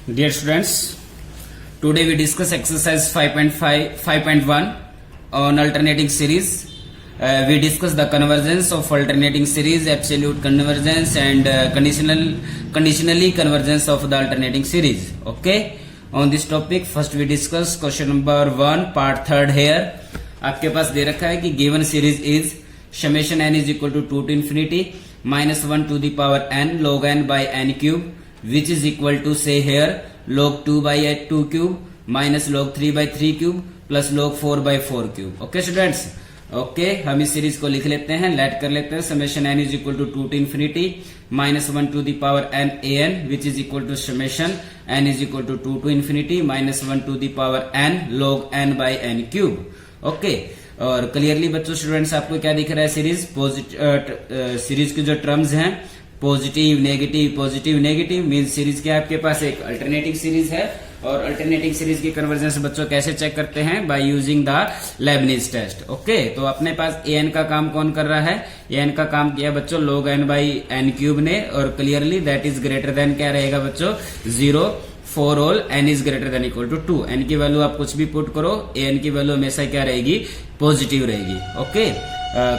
Dear students, today we discuss exercise 5.1 on alternating series. We discuss the convergence of alternating series, absolute convergence and conditionally convergence of the alternating series. Okay, on this topic first we discuss question number 1 part 3rd here. आपके पास दे रखा है कि given series is summation n is equal to 2 to infinity minus 1 to the power n log n by n cube, which is equal to say here log 2 by 2 cube minus log 3 by 3 cube plus log 4 by 4 cube. Okay students, okay हम इस series को लिख लेते हैं, late कर लेते हैं. Summation n is equal to 2 to infinity minus 1 to the power n an, which is equal to summation n is equal to 2 to infinity minus 1 to the power n log n by n cube. Okay, और clearly बच्चों students आपको क्या दिख रहा है? Series की जो terms हैं पॉजिटिव नेगेटिव मीन सीरीज क्या है आपके पास? एक अल्टरनेटिंग सीरीज है. और अल्टरनेटिंग सीरीज की कन्वर्जेंस बच्चों कैसे चेक करते हैं? By using the Leibniz test. Okay, तो अपने पास an का काम कौन कर रहा है? an का काम किया बच्चों log n by n cube ने, और clearly that is greater than क्या रहेगा बच्चों? 0 for all n is greater than equal to 2. n की वैल्यू आप कुछ भी पुट करो, an की वैल्यू हमेशा क्या रहेगी? पॉजिटिव रहेगी. Okay,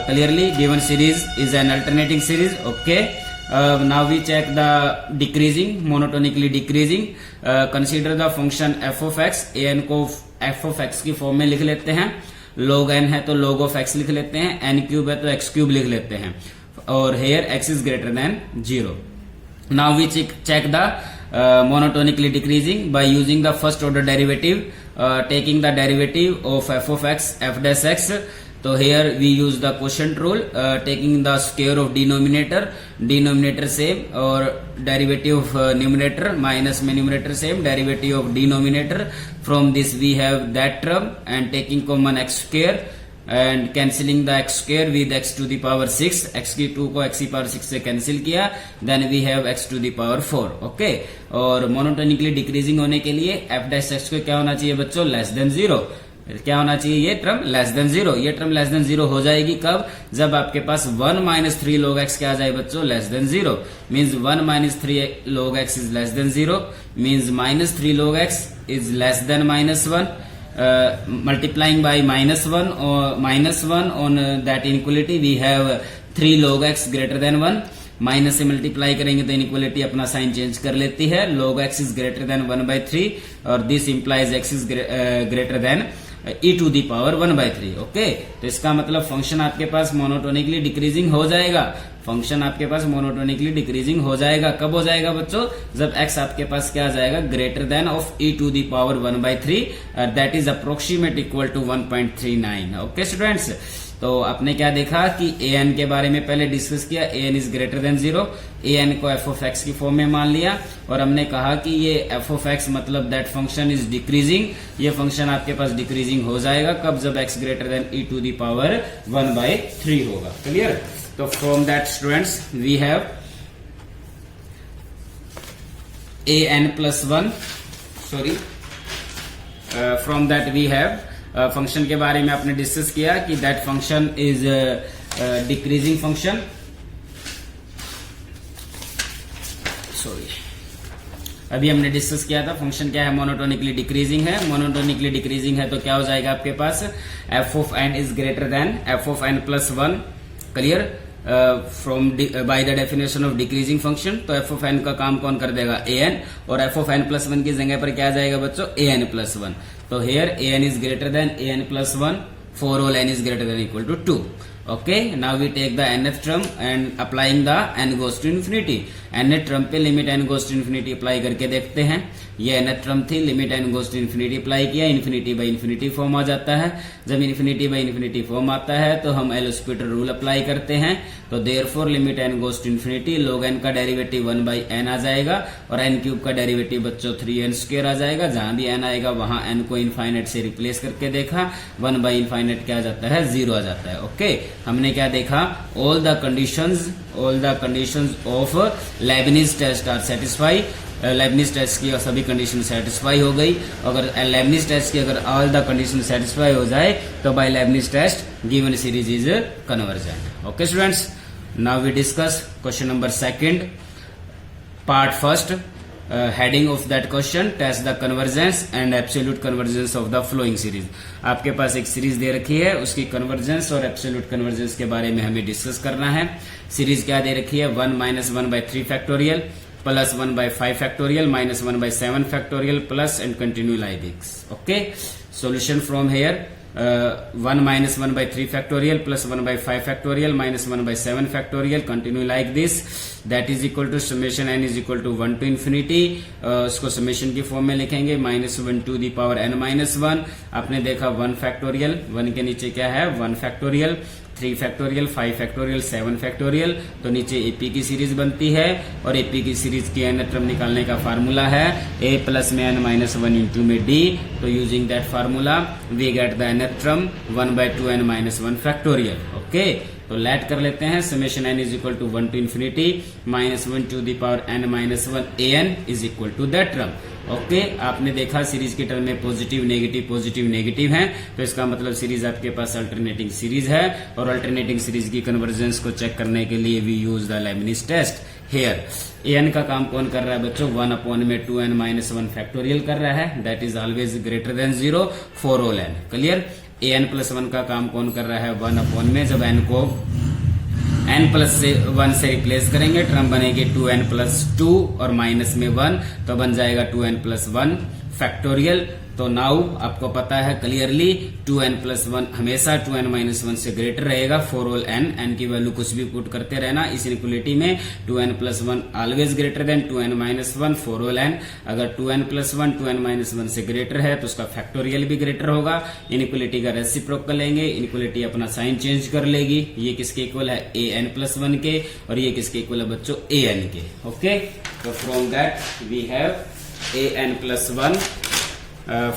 clearly given series is an alternating series. Okay, now we check the decreasing, monotonically decreasing. Consider the function f of x. an को f of x की फॉर्म में लिख लेते हैं. log n है तो log of x लिख लेते हैं, n क्यूब है तो x क्यूब लिख लेते हैं, और here x is greater than 0. Now we check the monotonically decreasing by using the first order derivative, taking the derivative of f of x, f dash x. So here we use the quotient rule, taking the square of denominator same, or derivative of numerator minus numerator same, derivative of denominator. From this we have that term, and taking common x square and cancelling the x square with x to the power 6. x की 2 को x की power 6 से cancel किया, then we have x to the power 4. Okay, और monotonically decreasing होने के लिए f dash x को क्या होना चाहिए बच्चों? Less than 0. क्या होना चाहिए? ये टर्म लेस देन 0. ये टर्म लेस देन 0 हो जाएगी कब? जब आपके पास 1 माइनस 3 log x क्या आ जाए बच्चों? Less than 0. Means 1 minus 3 log x is less then 0. Means minus 3 log x is less then minus 1. Multiplying by minus 1 on that inequality we have 3 log x greater than 1. Minus से multiply करेंगे तो inequality अपना sign change कर लेती है. log x is greater than 1/3 और this implies x is greater than e to the power 1/3. Okay, तो इसका मतलब फंक्शन आपके पास मोनोटोनिकली डिक्रीजिंग हो जाएगा. फंक्शन आपके पास मोनोटोनिकली डिक्रीजिंग हो जाएगा. कब हो जाएगा बच्चों? जब x आपके पास क्या आ जाएगा? Greater than of e to the power 1/3, that is approximate equal to 1.39. Okay students, तो आपने क्या देखा कि an के बारे में पहले डिस्कस किया. an is greater then 0. an को f of x की फॉर्म में मान लिया, और हमने कहा कि ये f of x मतलब दैट फंक्शन इज डिक्रीजिंग. ये फंक्शन आपके पास डिक्रीजिंग हो जाएगा कब? जब x greater than e to the power 1/3 होगा. क्लियर? तो from that students we have an plus 1, sorry, from that we have function के बारे में आपने डिस्कस किया कि that function is decreasing function. Sorry, अभी हमने डिस्कस किया था फंक्शन क्या है? मोनोटोनिकली डिक्रीजिंग है. मोनोटोनिकली डिक्रीजिंग है तो क्या हो जाएगा आपके पास? f of n is greater then f of n plus 1. Clear? From by the definition of decreasing function. तो f of n का काम कौन कर देगा? an, और f of n plus 1 की जगह पर क्या आ जाएगा बच्चों? an plus 1. तो here an is greater than an plus 1 for all n is greater than equal to 2. Okay, now we take the nth term and applying the n goes to infinity. nth term पे limit n goes to infinity apply करके देखते हैं. ये nth term थी, limit n goes to infinity apply किया, infinity by infinity form आ जाता है. जब इन्फिनिटी बाई इन्फिनिटी फॉर्म आता है तो हम एल हॉस्पिटल रूल अप्लाई करते हैं. तो therefore limit n goes to infinity, log n का डेरिवेटिव 1/n आ जाएगा, और n क्यूब का डेरिवेटिव बच्चों 3n² आ जाएगा. जहां भी n आएगा वहां n को इनफाइनाइट से रिप्लेस करके देखा, 1/इनफाइनाइट क्या आ जाता है? 0 आ जाता है. ओके, हमने क्या देखा? All the conditions of Leibniz test are satisfy. Leibniz test की सभी कंडीशन सेटिस्फाई हो गई. अगर लेबनीज टेस्ट की अगर ऑल द कंडीशन सेटिस्फाई हो जाए तो by Leibniz test given series is convergent. Okay students, now we discuss question number 2 part 1. Heading of that question, test the convergence and absolute convergence of the flowing series. आपके पास एक series दे रखी है, उसकी convergence और absolute convergence के बारे में हमें डिस्कस करना है। सीरीज क्या दे रखी है, 1 - 1/3 factorial plus 1/5 factorial minus 1/7 factorial plus and continue like this. Okay, solution from here 1 - 1/3 factorial plus 1/5 factorial minus 1/7 factorial continue like this, that is equal to summation n is equal to 1 to infinity। इसको summation की form में लिखेंगे -1 to the power n minus 1। आपने देखा 1 factorial, 1 के नीचे क्या है 1 फैक्टोरियल, 3 फैक्टोरियल, 5 फैक्टोरियल, 7 फैक्टोरियल, तो नीचे एपी की सीरीज बनती है और एपी की सीरीज की n टर्म निकालने का फार्मूला है a प्लस में n माइनस 1 इंटू में d। तो using that formula we get the nth term 1/2 n minus 1 factorial. Okay, तो लेट कर लेते हैं, summation n is equal to 1 to infinity -1 to the power n minus 1 an is equal to that term. Okay, आपने देखा series की term में positive negative है, तो इसका मतलब सीरीज आपके पास अल्टरनेटिंग सीरीज है और अल्टरनेटिंग सीरीज की कन्वर्जेंस को चेक करने के लिए we use the Leibniz test here. an का काम कौन कर रहा है बच्चों, 1/2n माइनस 1 फैक्टोरियल कर रहा है, that is always greater than 0 for all n। Clear, an plus 1 का काम कौन कर रहा है 1/, में जब n को n प्लस 1 से रिप्लेस करेंगे टर्म बनेगी 2n प्लस 2 और माइनस में 1, तो बन जाएगा 2n प्लस 1 फैक्टोरियल। तो नाउ आपको पता है क्लियरली 2n प्लस 1 हमेशा 2n माइनस 1 से ग्रेटर रहेगा फॉर ऑल n की वैल्यू कुछ भी पुट करते रहना। इस इनइक्वालिटी में 2n plus 1 always greater than 2n minus 1 for all n। अगर 2n प्लस 1 2n माइनस 1 से ग्रेटर है तो उसका फैक्टोरियल भी ग्रेटर होगा। इनइक्वालिटी का रेसिप्रोकल लेंगे, इनइक्वालिटी अपना साइन चेंज कर लेगी, ये किसके इक्वल है an प्लस 1 के और ये किसके इक्वल है बच्चों an के। ओके, तो from that we have an plus 1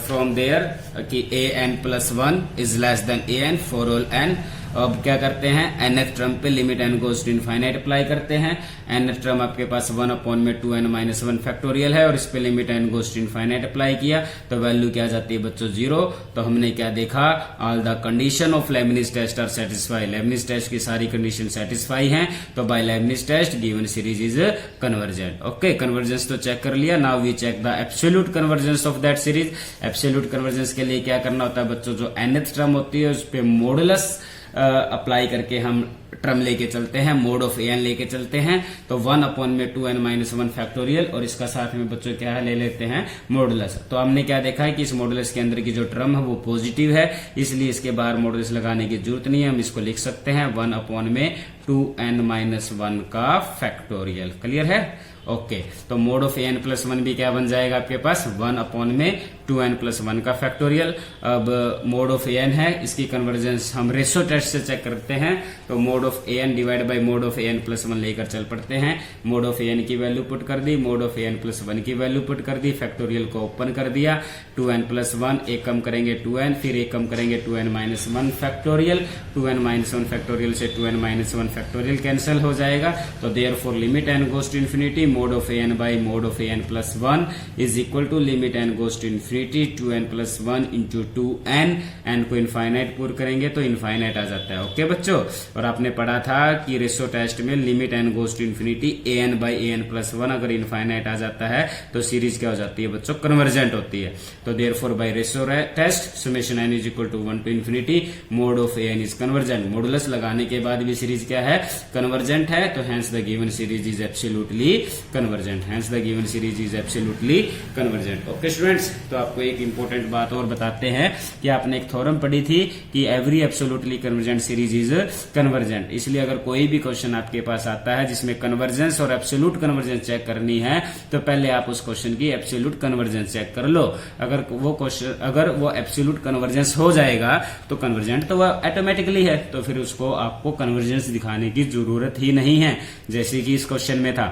from there कि an plus 1 is less than an for all n। अब क्या करते हैं, nth टर्म पे limit n goes to infinite apply करते हैं। nth टर्म आपके पास 1/, में 2n माइनस 1 फैक्टोरियल है और इस पे limit n goes to infinite apply किया तो वैल्यू क्या जाती है बच्चों 0। तो हमने क्या देखा, all the condition of Leibniz test are satisfy, Leibniz test की सारी कंडीशन सेटिस्फाई हैं, तो by Leibniz test given series is convergent. Okay, convergence तो चेक कर लिया, now we check the absolute convergence of that series. Absolute convergence के लिए क्या करना होता है बच्चों, जो nth टर्म होती है उस पे मॉडुलस अप्लाई करके हम टर्म लेके चलते हैं, मोड ऑफ an लेके चलते हैं। तो 1/, में 2n माइनस 1 फैक्टोरियल और इसका साथ में बच्चों क्या है ले लेते हैं मॉडुलस। तो हमने क्या देखा है कि इस मॉडुलस के अंदर की जो टर्म है वो पॉजिटिव है, इसलिए इसके बाहर मॉडुलस लगाने की जरूरत नहीं है, हम इसको लिख सकते हैं 1/, में 2n माइनस 1 का फैक्टोरियल। क्लियर है, ओके, तो मोड ऑफ an प्लस 1 भी क्या बन जाएगा आपके पास 1/, में 2n प्लस 1 का फैक्टोरियल। अब मोड ऑफ an है, इसकी कन्वर्जेंस हम रेशो टेस्ट से चेक करते हैं, तो mode of an divide by mode of an plus 1 लेकर चल पड़ते हैं। मोड ऑफ an की वैल्यू पुट कर दी, मोड ऑफ an प्लस 1 की वैल्यू पुट कर दी, फैक्टोरियल को ओपन कर दिया, 2n प्लस 1 एक कम करेंगे 2n, फिर एक कम करेंगे 2n minus 1 factorial, 2n minus 1 factorial से 2n माइनस 1 फैक्टोरियल कैंसिल हो जाएगा। तो therefore limit n goes to infinity mod of an by mod of an plus 1 is equal to limit n goes to infinity 2n plus 1 into 2n, n को infinite पूर करेंगे तो infinite आ जाता है। Okay बच्चों, और आपने पढ़ा था कि रेशो टेस्ट में limit n goes to infinity an by an plus 1 अगर इनफाइनाइट आ जाता है तो सीरीज क्या हो जाती है बच्चों, कन्वर्जेंट होती है। तो therefore by ratio test summation n is equal to 1 to infinity mod of an is convergent। Modulus लगाने के बाद भी सीरीज क्या है, कन्वर्जेंट है, तो hence the given series is absolutely convergent, hence the given series is absolutely convergent. Okay students, तो आपको एक इंपॉर्टेंट बात और बताते हैं कि आपने एक थ्योरम पढ़ी थी कि every absolutely convergent series is convergent. इसलिए अगर कोई भी क्वेश्चन आपके पास आता है जिसमें कन्वर्जेंस और एब्सोल्यूट कन्वर्जेंस चेक करनी है तो पहले आप उस क्वेश्चन की एब्सोल्यूट कन्वर्जेंस चेक कर लो। अगर वो एब्सोल्यूट कन्वर्जेंस हो जाएगा तो कन्वर्जेंट तो वो ऑटोमेटिकली है, तो फिर उसको आपको कन्वर्जेंस दिखाने की जरूरत ही नहीं है, जैसे कि इस क्वेश्चन में था।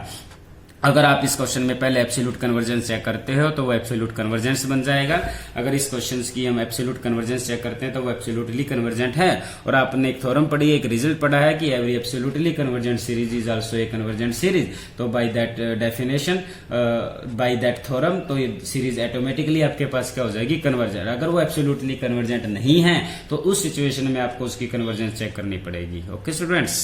अगर आप इस क्वेश्चन में पहले एब्सोल्यूट कन्वर्जेंस चेक करते हो तो वो एब्सोल्यूट कन्वर्जेंस बन जाएगा। अगर इस क्वेश्चन की हम एब्सोल्यूट कन्वर्जेंस चेक करते हैं तो वो एब्सोल्युटली कन्वर्जेंट है। और आपने एक थ्योरम पढ़ी, एक रिजल्ट पढ़ा है कि every absolutely convergent series is also a convergent series. तो by that definition, by that theorem, तो ये सीरीज ऑटोमेटिकली आपके पास क्या हो जाएगी, कन्वर्जेंट। अगर वो एब्सोल्युटली कन्वर्जेंट नहीं है तो उस सिचुएशन में आपको उसकी कन्वर्जेंस चेक करनी पड़ेगी। Okay students.